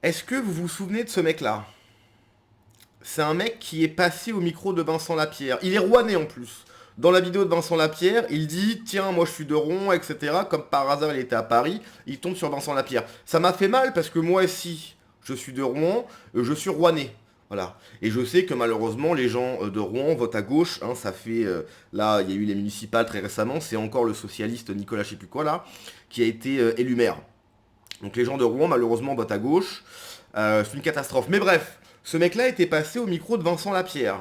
Est-ce que vous vous souvenez de ce mec-là? C'est un mec qui est passé au micro de Vincent Lapierre. Il est rouennais en plus. Dans la vidéo de Vincent Lapierre, il dit tiens, moi je suis de Rouen, etc. Comme par hasard, il était à Paris. Il tombe sur Vincent Lapierre. Ça m'a fait mal parce que moi aussi, je suis de Rouen, je suis rouennais. Voilà. Et je sais que malheureusement, les gens de Rouen votent à gauche. Hein, ça fait. Là, il y a eu les municipales très récemment. C'est encore le socialiste Nicolas, je sais plus quoi là, qui a été élu maire. Donc les gens de Rouen, malheureusement, votent à gauche. C'est une catastrophe. Mais bref, ce mec-là était passé au micro de Vincent Lapierre.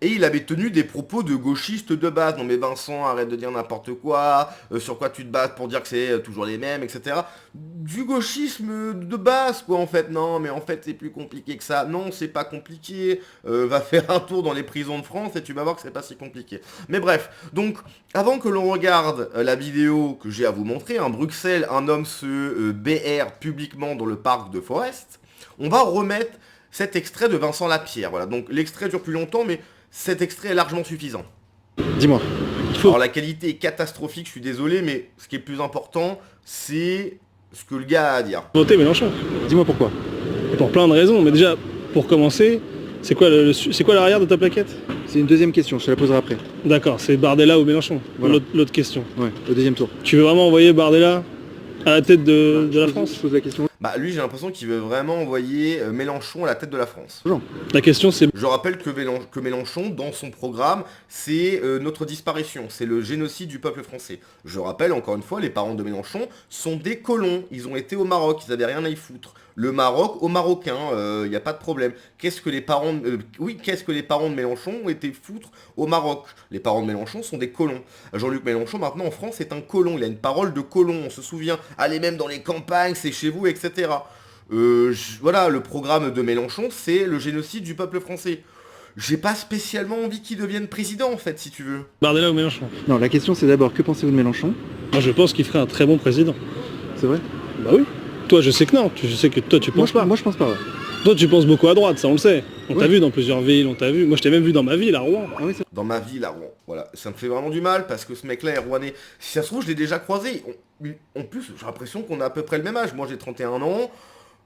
Et il avait tenu des propos de gauchiste de base. Non mais Vincent, arrête de dire n'importe quoi, sur quoi tu te bases pour dire que c'est toujours les mêmes, etc. Du gauchisme de base, quoi, en fait. Non, mais en fait, c'est plus compliqué que ça. Non, c'est pas compliqué. Va faire un tour dans les prisons de France et tu vas voir que c'est pas si compliqué. Mais bref, donc, avant que l'on regarde la vidéo que j'ai à vous montrer, hein, Bruxelles, un homme se BR publiquement dans le parc de Forest, on va remettre cet extrait de Vincent Lapierre. Voilà, donc l'extrait dure plus longtemps, mais cet extrait est largement suffisant. Dis-moi. Il faut. Alors la qualité est catastrophique, je suis désolé, mais ce qui est plus important, c'est ce que le gars a à dire. Voter Mélenchon. Dis-moi pourquoi. Et pour plein de raisons. Mais déjà, pour commencer, c'est quoi c'est quoi l'arrière de ta plaquette? C'est une deuxième question, je te la poserai après. D'accord, c'est Bardella ou Mélenchon. Voilà. L'autre question. Ouais, au deuxième tour. Tu veux vraiment envoyer Bardella à la tête de la Je France? pose la question. Bah lui, j'ai l'impression qu'il veut vraiment envoyer Mélenchon à la tête de la France. Jean. La question c'est... Je rappelle que Mélenchon, dans son programme, c'est notre disparition, c'est le génocide du peuple français. Je rappelle, encore une fois, les parents de Mélenchon sont des colons, ils ont été au Maroc, ils avaient rien à y foutre. Le Maroc aux Marocains, il n'y a pas de problème. Qu'est-ce que les parents de Mélenchon ont été foutre au Maroc? Les parents de Mélenchon sont des colons. Jean-Luc Mélenchon, maintenant en France, est un colon, il a une parole de colon, on se souvient. Allez même dans les campagnes, c'est chez vous, etc. Voilà, le programme de Mélenchon, c'est le génocide du peuple français. J'ai pas spécialement envie qu'il devienne président, en fait, si tu veux. Bardella ou Mélenchon? Non, la question c'est d'abord, que pensez-vous de Mélenchon? Moi je pense qu'il ferait un très bon président. C'est vrai? Bah oui. Toi je sais que non, je sais que toi tu penses pas. Moi je pense pas, ouais. Toi tu penses beaucoup à droite, ça on le sait. On t'a Oui. vu dans plusieurs villes, on t'a vu. Moi je t'ai même vu dans ma ville à Rouen. Ah oui, Dans ma ville à Rouen. Voilà, ça me fait vraiment du mal, parce que ce mec-là est rouennais. Si ça se trouve, je l'ai déjà croisé. En plus, j'ai l'impression qu'on a à peu près le même âge. Moi, j'ai 31 ans.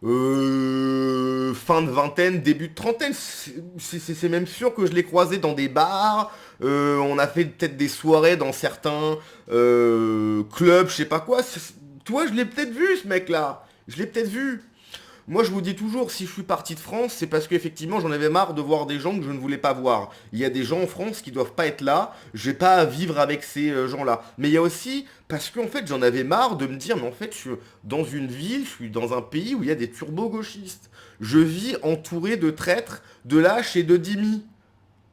Fin de vingtaine, début de trentaine, c'est même sûr que je l'ai croisé dans des bars, on a fait peut-être des soirées dans certains clubs, je sais pas quoi. Toi, je l'ai peut-être vu ce mec-là, je l'ai peut-être vu. Moi, je vous dis toujours, si je suis parti de France, c'est parce qu'effectivement, j'en avais marre de voir des gens que je ne voulais pas voir. Il y a des gens en France qui doivent pas être là, j'ai pas à vivre avec ces gens-là. Mais il y a aussi, parce qu'en fait, j'en avais marre de me dire, mais en fait, je suis dans une ville, je suis dans un pays où il y a des turbo-gauchistes. Je vis entouré de traîtres, de lâches et de dhimmis.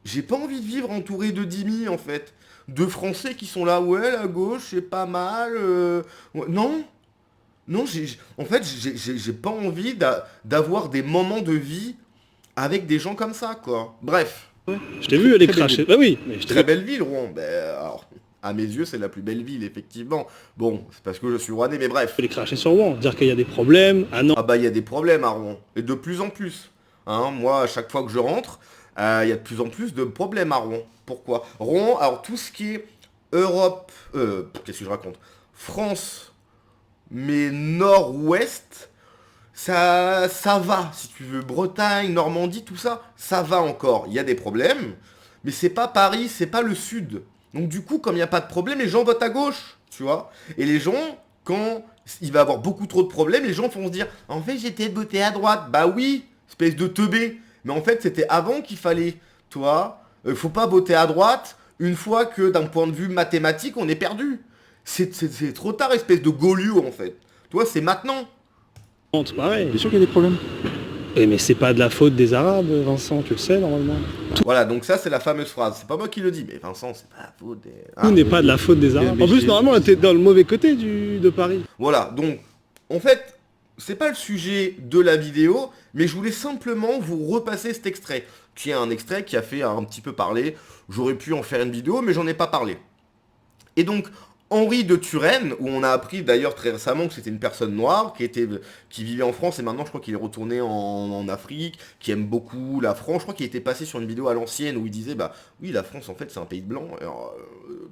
J'ai pas envie de vivre entouré de dhimmis, en fait. De Français qui sont là, ouais, la gauche, c'est pas mal. Ouais. Non, non, en fait, j'ai pas envie d'avoir des moments de vie avec des gens comme ça, quoi. Bref, Je t'ai vu aller Très belle cracher. ville. Bah oui, mais je t'ai très vu. belle ville, Rouen. Ben, alors, à mes yeux, c'est la plus belle ville, effectivement. Bon, c'est parce que je suis rouennais, mais bref. Aller cracher sur Rouen, dire qu'il y a des problèmes. Ah non. Ah bah, il y a des problèmes à Rouen. Et de plus en plus. Hein, moi, à chaque fois que je rentre, il y a de plus en plus de problèmes à Rouen. Pourquoi? Rouen, alors tout ce qui est Europe... qu'est-ce que je raconte? France, mais nord-ouest... Ça va, si tu veux. Bretagne, Normandie, tout ça, ça va encore. Il y a des problèmes, mais c'est pas Paris, c'est pas le sud. Donc du coup, comme il n'y a pas de problème, les gens votent à gauche, tu vois. Et les gens, quand il va y avoir beaucoup trop de problèmes, les gens vont se dire, en fait, j'étais voté à droite. Bah oui, espèce de teubé. Mais en fait, c'était avant qu'il fallait, toi. Faut pas voter à droite une fois que, d'un point de vue mathématique, on est perdu. C'est trop tard, espèce de gaulieu, en fait. Toi, c'est maintenant. C'est pareil. Bien sûr qu'il y a des problèmes. Mais c'est pas de la faute des Arabes, Vincent, tu le sais normalement. Voilà, donc ça c'est la fameuse phrase. C'est pas moi qui le dis, mais Vincent, c'est pas la faute des... Tout n'est pas de la faute des Arabes. mais En plus, j'ai- normalement, t'es dans le mauvais côté de Paris. Voilà, donc en fait, c'est pas le sujet de la vidéo, mais je voulais simplement vous repasser cet extrait, qui est un extrait qui a fait un petit peu parler. J'aurais pu en faire une vidéo, mais j'en ai pas parlé. Et donc, Henri de Turenne, où on a appris d'ailleurs très récemment que c'était une personne noire qui vivait en France et maintenant je crois qu'il est retourné en Afrique, qui aime beaucoup la France. Je crois qu'il était passé sur une vidéo à l'ancienne où il disait bah oui la France en fait c'est un pays de blancs. Alors,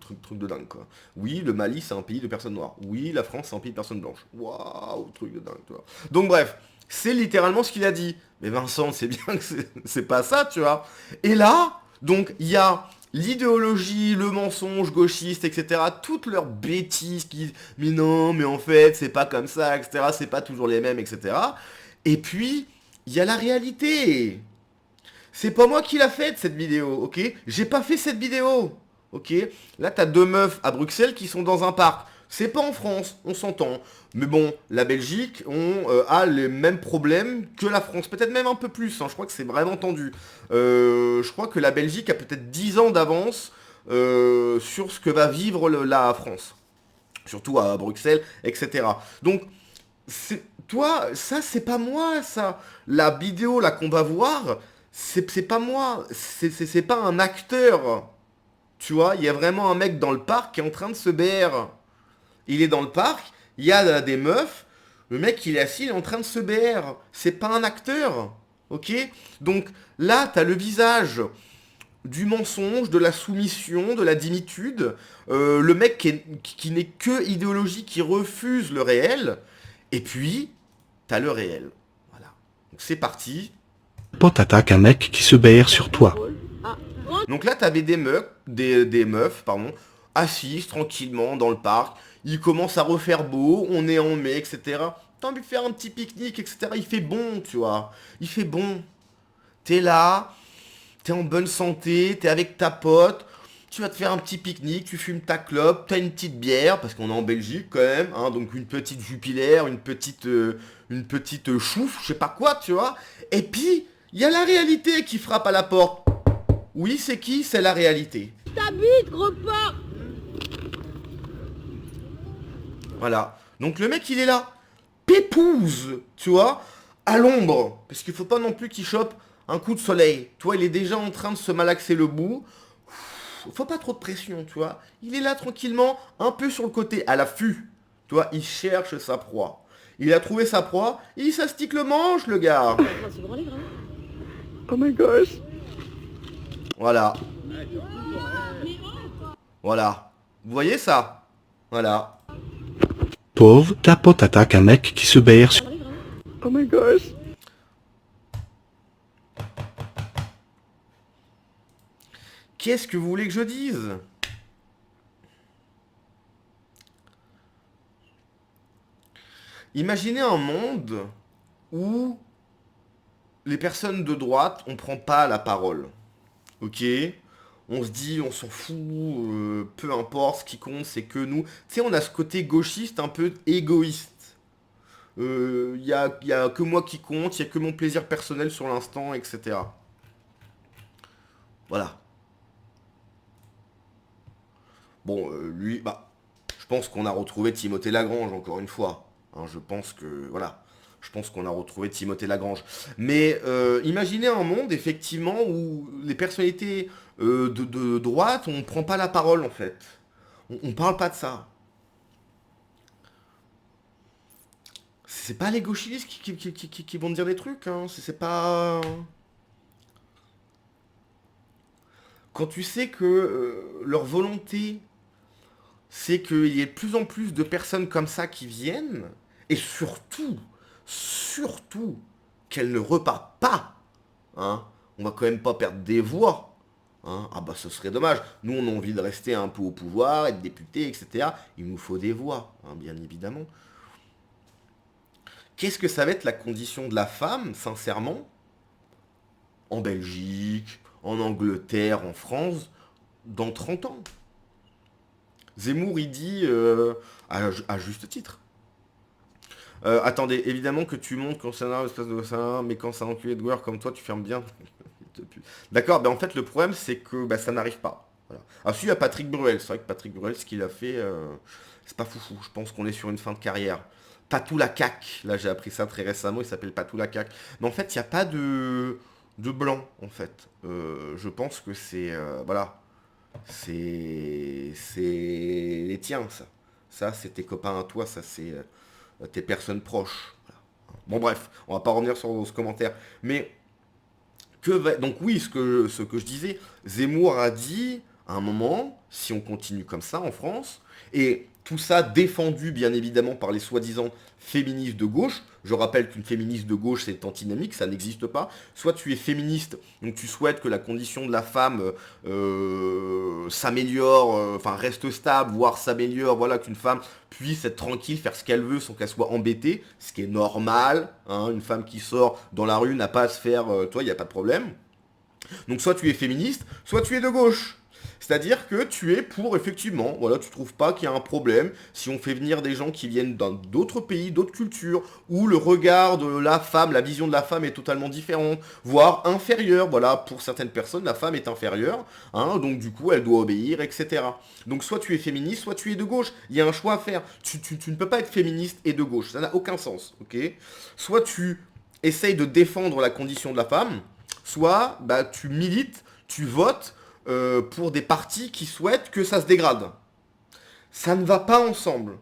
truc de dingue quoi. Oui le Mali c'est un pays de personnes noires. Oui la France c'est un pays de personnes blanches. Waouh truc de dingue toi. Donc bref. C'est littéralement ce qu'il a dit. Mais Vincent, c'est bien que c'est pas ça, tu vois. Et là, donc, il y a l'idéologie, le mensonge gauchiste, etc. Toutes leurs bêtises qui... Mais non, mais en fait, c'est pas comme ça, etc. C'est pas toujours les mêmes, etc. Et puis, il y a la réalité. C'est pas moi qui l'a faite, cette vidéo, ok? J'ai pas fait cette vidéo, ok? Là, t'as 2 meufs à Bruxelles qui sont dans un parc. C'est pas en France, on s'entend. Mais bon, la Belgique a les mêmes problèmes que la France. Peut-être même un peu plus, hein, je crois que c'est vraiment tendu. Je crois que la Belgique a peut-être 10 ans d'avance sur ce que va vivre la France. Surtout à Bruxelles, etc. Donc, toi, ça, c'est pas moi, ça. La vidéo, là, qu'on va voir, c'est pas moi. C'est pas un acteur. Tu vois, il y a vraiment un mec dans le parc qui est en train de se BR. Il est dans le parc, il y a des meufs, le mec il est assis, il est en train de se BR. C'est pas un acteur, ok? Donc là, t'as le visage du mensonge, de la soumission, de la dignitude, le mec qui n'est que idéologie, qui refuse le réel, et puis, t'as le réel. Voilà. Donc c'est parti. Pote attaque un mec qui se BR sur toi. Donc là, t'avais des meufs, pardon, assises tranquillement dans le parc. Il commence à refaire beau, on est en mai, etc. T'as envie de faire un petit pique-nique, etc. Il fait bon, tu vois. Il fait bon. T'es là, t'es en bonne santé, t'es avec ta pote. Tu vas te faire un petit pique-nique, tu fumes ta clope, t'as une petite bière, parce qu'on est en Belgique quand même, hein, donc une petite Jupiler, une petite chouffe, je sais pas quoi, tu vois. Et puis, il y a la réalité qui frappe à la porte. Oui, c'est qui? C'est la réalité. T'habites, gros porc. Voilà. Donc le mec, il est là. Pépouze, tu vois, à l'ombre. Parce qu'il faut pas non plus qu'il chope un coup de soleil. Tu vois, il est déjà en train de se malaxer le bout. Faut pas trop de pression, tu vois. Il est là tranquillement, un peu sur le côté, à l'affût. Tu vois, il cherche sa proie. Il a trouvé sa proie, il s'astique le manche, le gars. Oh my gosh. Voilà. Voilà. Vous voyez ça? Voilà. Pauvre, ta pote attaque un mec qui se BR sur... Oh my gosh. Qu'est-ce que vous voulez que je dise? Imaginez un monde où les personnes de droite, on prend pas la parole. Ok? On se dit, on s'en fout, peu importe, ce qui compte, c'est que nous... Tu sais, on a ce côté gauchiste un peu égoïste. Y a que moi qui compte, il y a que mon plaisir personnel sur l'instant, etc. Voilà. Bon, lui, bah, je pense qu'on a retrouvé Timothée Lagrange, encore une fois. Hein, je pense que, voilà. Je pense qu'on a retrouvé Timothée Lagrange. Mais imaginez un monde, effectivement, où les personnalités de droite, on ne prend pas la parole, en fait. On parle pas de ça. C'est pas les gauchistes qui vont te dire des trucs, hein. C'est pas... Quand tu sais que leur volonté, c'est qu'il y ait de plus en plus de personnes comme ça qui viennent, et surtout, qu'elles ne repartent pas, hein. On va quand même pas perdre des voix, hein. Ah bah ce serait dommage. Nous on a envie de rester un peu au pouvoir, être député, etc. Il nous faut des voix, hein, bien évidemment. Qu'est-ce que ça va être la condition de la femme, sincèrement, en Belgique, en Angleterre, en France, dans 30 ans? Zemmour, il dit, à juste titre. Attendez, évidemment que tu montes concernant l'espèce de ça, mais quand c'est un enculé de joueur comme toi, tu fermes bien. D'accord, ben en fait, le problème, c'est que bah, ça n'arrive pas. Voilà. Ah si, il y a Patrick Bruel. C'est vrai que Patrick Bruel, ce qu'il a fait, c'est pas foufou. Je pense qu'on est sur une fin de carrière. Patou la caque. Là, j'ai appris ça très récemment. Il s'appelle Patou la caque. Mais en fait, il n'y a pas de blanc, en fait. Je pense que c'est... voilà. C'est les tiens, ça. Ça, c'est tes copains à toi. Ça, c'est tes personnes proches. Voilà. Bon, bref. On va pas revenir sur ce commentaire. Mais... donc oui, ce que je disais, Zemmour a dit à un moment, si on continue comme ça en France, et tout ça défendu bien évidemment par les soi-disant féministes de gauche, je rappelle qu'une féministe de gauche c'est antinomique, ça n'existe pas, soit tu es féministe, donc tu souhaites que la condition de la femme s'améliore, enfin reste stable, voire s'améliore, voilà, qu'une femme puisse être tranquille, faire ce qu'elle veut sans qu'elle soit embêtée, ce qui est normal, hein, une femme qui sort dans la rue n'a pas à se faire, toi il n'y a pas de problème. Donc soit tu es féministe, soit tu es de gauche. C'est-à-dire que tu es pour, effectivement, voilà, tu trouves pas qu'il y a un problème si on fait venir des gens qui viennent d'autres pays, d'autres cultures, où le regard de la femme, la vision de la femme est totalement différente, voire inférieure. Voilà, pour certaines personnes, la femme est inférieure, hein, donc du coup, elle doit obéir, etc. Donc soit tu es féministe, soit tu es de gauche. Il y a un choix à faire. Tu ne peux pas être féministe et de gauche, ça n'a aucun sens, ok? Soit tu essayes de défendre la condition de la femme, soit bah, tu milites, tu votes pour des partis qui souhaitent que ça se dégrade. Ça ne va pas ensemble.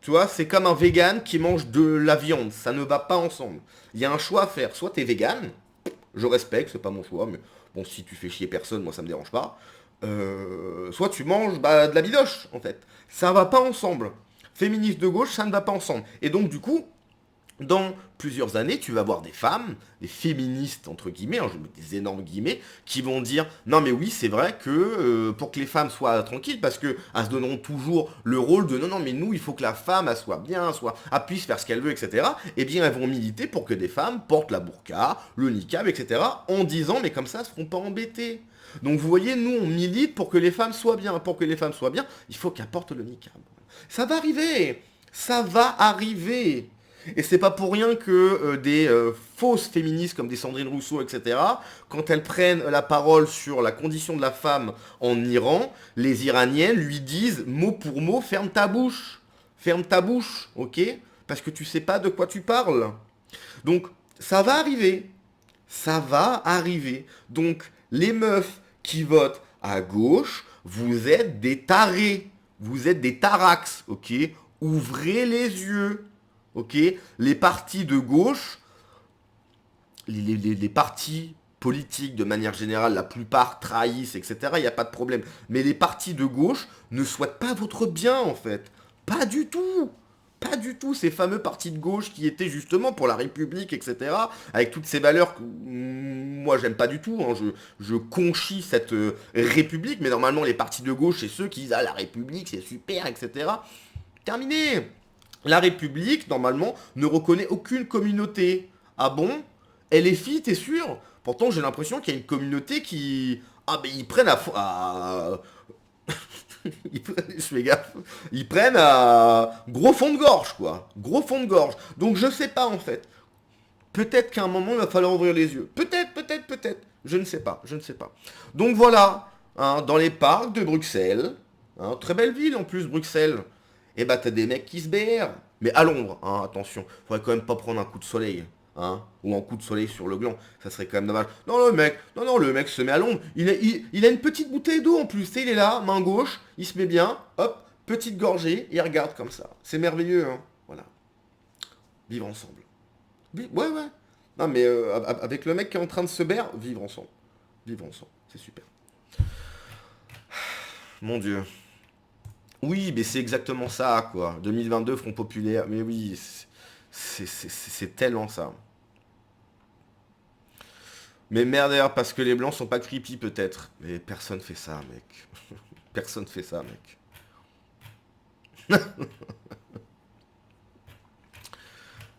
Tu vois, c'est comme un vegan qui mange de la viande. Ça ne va pas ensemble. Il y a un choix à faire. Soit t'es vegan, je respecte, c'est pas mon choix, mais bon, si tu fais chier personne, moi ça me dérange pas. Soit tu manges bah, de la bidoche, en fait. Ça va pas ensemble. Féministe de gauche, ça ne va pas ensemble. Et donc, du coup, dans plusieurs années, tu vas voir des femmes, des féministes, entre guillemets, hein, je mets des énormes guillemets, qui vont dire « Non mais oui, c'est vrai que pour que les femmes soient tranquilles, parce qu'elles se donneront toujours le rôle de « Non, non, mais nous, il faut que la femme, elle soit bien, elle puisse faire ce qu'elle veut, etc. » Eh bien, elles vont militer pour que des femmes portent la burqa, le niqab, etc. en disant « Mais comme ça, elles ne se feront pas embêter. » Donc vous voyez, nous, on milite pour que les femmes soient bien. Pour que les femmes soient bien, il faut qu'elles portent le niqab. Ça va arriver. Ça va arriver. Et c'est pas pour rien que des fausses féministes comme des Sandrine Rousseau, etc., quand elles prennent la parole sur la condition de la femme en Iran, les Iraniennes lui disent mot pour mot, ferme ta bouche, ok? Parce que tu sais pas de quoi tu parles. Donc, ça va arriver. Ça va arriver. Donc, les meufs qui votent à gauche, vous êtes des tarés. Vous êtes des tarax, ok? Ouvrez les yeux. Ok, les partis de gauche, les partis politiques de manière générale, la plupart trahissent, etc. Il n'y a pas de problème. Mais les partis de gauche ne souhaitent pas votre bien, en fait. Pas du tout. Pas du tout. Ces fameux partis de gauche qui étaient justement pour la République, etc. Avec toutes ces valeurs que moi, j'aime pas du tout. Hein. Je conchis cette République. Mais normalement, les partis de gauche, c'est ceux qui disent « Ah, la République, c'est super, etc. » Terminé. La République, normalement, ne reconnaît aucune communauté. Ah bon? Elle est fille, t'es sûr? Pourtant, j'ai l'impression qu'il y a une communauté qui... Ah, ben ils prennent je fais gaffe. Ils prennent à gros fond de gorge, quoi. Gros fond de gorge. Donc, je sais pas, en fait. Peut-être qu'à un moment, il va falloir ouvrir les yeux. Peut-être. Je ne sais pas. Donc, voilà. Hein, dans les parcs de Bruxelles. Hein, très belle ville, en plus, Bruxelles. Et bah t'as des mecs qui se BR. Mais à l'ombre, hein, attention. Faudrait quand même pas prendre un coup de soleil. Hein, ou un coup de soleil sur le gland. Ça serait quand même dommage. Non, le mec se met à l'ombre. Il a une petite bouteille d'eau en plus. Tu sais, il est là, main gauche, il se met bien. Hop, petite gorgée, il regarde comme ça. C'est merveilleux, hein. Voilà. Vivre ensemble. Ouais. Non, mais avec le mec qui est en train de se BR, vivre ensemble. C'est super. Mon Dieu. Oui, mais c'est exactement ça, quoi. 2022, Front Populaire. Mais oui, c'est tellement ça. Mais merde, d'ailleurs, parce que les blancs sont pas creepy, peut-être. Mais personne fait ça, mec. Personne fait ça, mec.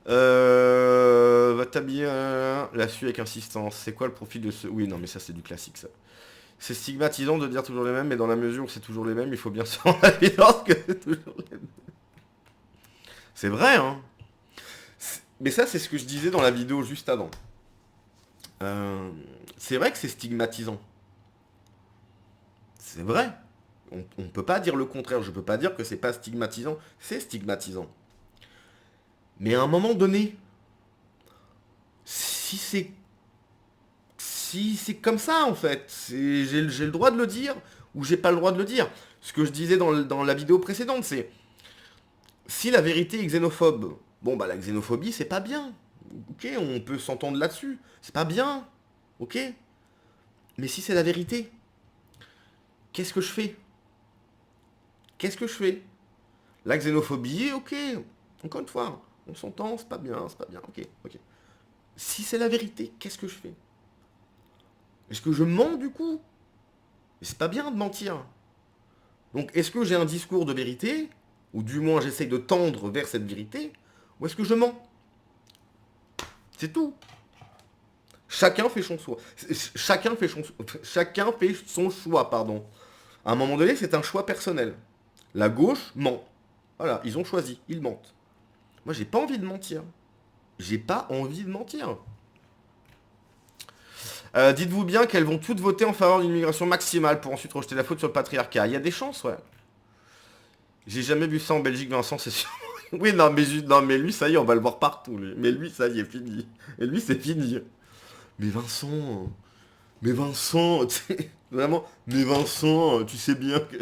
Va t'habiller la suie avec insistance. C'est quoi le profil de ce... Oui, non, mais ça, c'est du classique, ça. C'est stigmatisant de dire toujours les mêmes, mais dans la mesure où c'est toujours les mêmes, il faut bien se rendre à l'évidence que c'est toujours les mêmes. C'est vrai, hein. Mais ça, c'est ce que je disais dans la vidéo juste avant. C'est vrai que c'est stigmatisant. C'est vrai. On ne peut pas dire le contraire. Je ne peux pas dire que c'est pas stigmatisant. C'est stigmatisant. Mais à un moment donné, si c'est comme ça, en fait, j'ai le droit de le dire ou j'ai pas le droit de le dire. Ce que je disais dans la vidéo précédente, c'est si la vérité est xénophobe, bon bah la xénophobie c'est pas bien. Ok, on peut s'entendre là-dessus. C'est pas bien. Ok. Mais si c'est la vérité, Qu'est-ce que je fais? Qu'est-ce que je fais? La xénophobie, ok. Encore une fois, on s'entend, c'est pas bien, ok, ok. Si c'est la vérité, qu'est-ce que je fais? Est-ce que je mens du coup? C'est pas bien de mentir. Donc est-ce que j'ai un discours de vérité, ou du moins j'essaye de tendre vers cette vérité, ou est-ce que je mens? C'est tout. Chacun fait son choix. Chacun fait son choix, pardon. À un moment donné, c'est un choix personnel. La gauche ment. Voilà, ils ont choisi, ils mentent. Moi, j'ai pas envie de mentir. J'ai pas envie de mentir. Dites-vous bien qu'elles vont toutes voter en faveur d'une immigration maximale pour ensuite rejeter la faute sur le patriarcat. Il y a des chances, ouais. J'ai jamais vu ça en Belgique, Vincent, c'est sûr. Oui, non, mais lui, ça y est, on va le voir partout. Lui. Mais lui, ça y est, fini. Et lui, c'est fini. Mais Vincent, tu sais, vraiment, mais Vincent, tu sais bien que...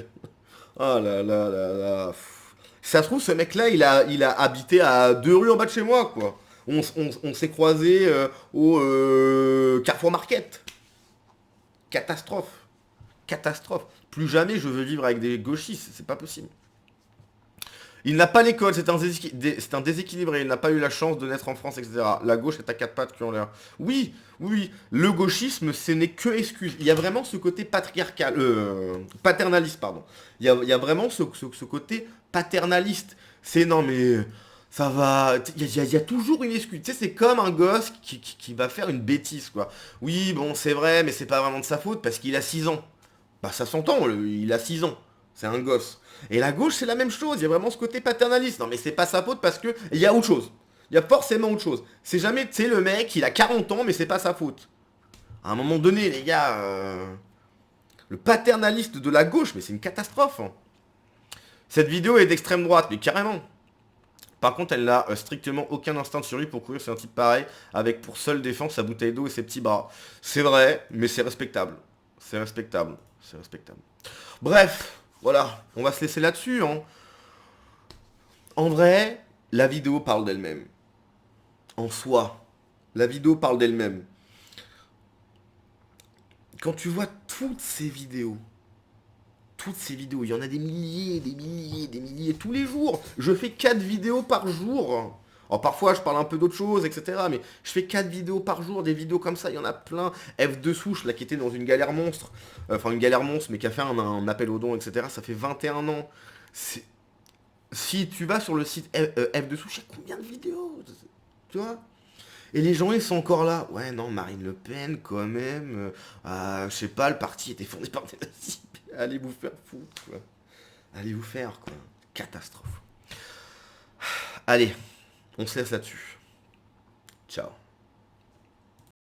Ah là là là là. Pff. Si ça se trouve, ce mec-là, il a habité à 2 rues en bas de chez moi, quoi. On s'est croisés au Carrefour Market. Catastrophe. Catastrophe. Plus jamais je veux vivre avec des gauchistes, c'est pas possible. Il n'a pas l'école, c'est un déséquilibré, il n'a pas eu la chance de naître en France, etc. La gauche est à quatre pattes qui ont l'air. Oui, oui, oui, le gauchisme, ce n'est que excuse. Il y a vraiment ce côté patriarcal, paternaliste, pardon. Il y a vraiment ce côté paternaliste. C'est non mais ça va, il y a toujours une excuse. Tu sais, c'est comme un gosse qui va faire une bêtise, quoi. Oui, bon, c'est vrai, mais c'est pas vraiment de sa faute parce qu'il a 6 ans. Bah ça s'entend, il a 6 ans. C'est un gosse. Et la gauche, c'est la même chose. Il y a vraiment ce côté paternaliste. Non, mais c'est pas sa faute parce que il y a autre chose. Il y a forcément autre chose. C'est jamais, tu sais, le mec, il a 40 ans, mais c'est pas sa faute. À un moment donné, les gars, le paternaliste de la gauche, mais c'est une catastrophe. Hein. Cette vidéo est d'extrême droite, mais carrément. Par contre, elle n'a strictement aucun instinct de survie pour courir sur un type pareil, avec pour seule défense sa bouteille d'eau et ses petits bras. C'est vrai, mais c'est respectable. C'est respectable. C'est respectable. Bref. Voilà, on va se laisser là-dessus. Hein. En vrai, la vidéo parle d'elle-même. En soi, la vidéo parle d'elle-même. Quand tu vois toutes ces vidéos, il y en a des milliers, tous les jours. Je fais 4 vidéos par jour. Alors parfois, je parle un peu d'autre chose, etc. Mais je fais 4 vidéos par jour, des vidéos comme ça, il y en a plein. F2 Souche, là, qui était dans une galère monstre. Enfin, une galère monstre, mais qui a fait un appel aux dons, etc. Ça fait 21 ans. Si tu vas sur le site F2 Souche, il y a combien de vidéos? Tu vois? Et les gens, ils sont encore là. Ouais, non, Marine Le Pen, quand même. Je sais pas, le parti était fondé par des nazis. Allez vous faire foutre, quoi. Allez vous faire, quoi. Catastrophe. Allez. On se laisse là-dessus. Ciao.